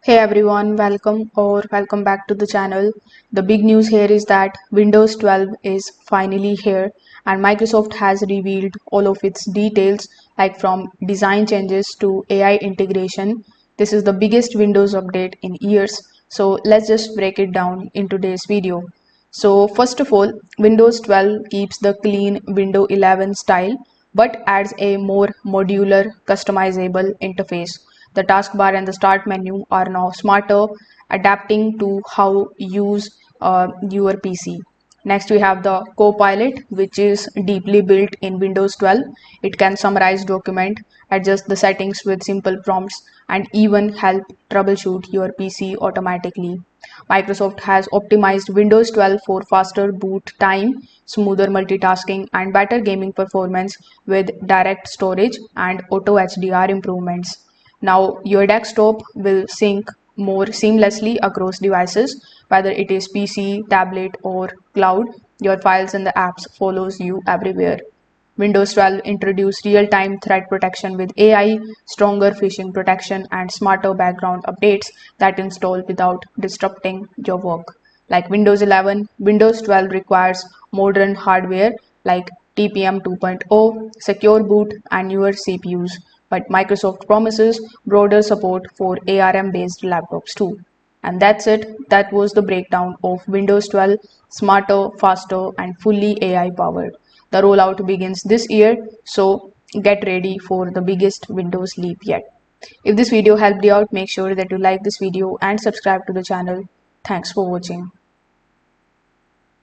Hey everyone, welcome back to the channel. The big news here is that Windows 12 is finally here and Microsoft has revealed all of its details like from design changes to AI integration. This is the biggest Windows update in years. So let's just break it down in today's video. So first of all, Windows 12 keeps the clean Windows 11 style but adds a more modular customizable interface. The taskbar and the start menu are now smarter, adapting to how you use your PC. Next, we have the Copilot, which is deeply built in Windows 12. It can summarize document, adjust the settings with simple prompts, and even help troubleshoot your PC automatically. Microsoft has optimized Windows 12 for faster boot time, smoother multitasking, and better gaming performance with direct storage and auto HDR improvements. Now your desktop will sync more seamlessly across devices, whether it is PC, tablet, or cloud. Your files and the apps follows you everywhere. Windows 12 introduced real-time threat protection with AI, stronger phishing protection, and smarter background updates that install without disrupting your work. Like Windows 11, Windows 12 requires modern hardware like TPM 2.0, secure boot, and newer CPUs, but Microsoft promises broader support for ARM-based laptops too. And that's it. That was the breakdown of Windows 12, smarter, faster, and fully AI powered. The rollout begins this year, so get ready for the biggest Windows leap yet. If this video helped you out, make sure that you like this video and subscribe to the channel. Thanks for watching.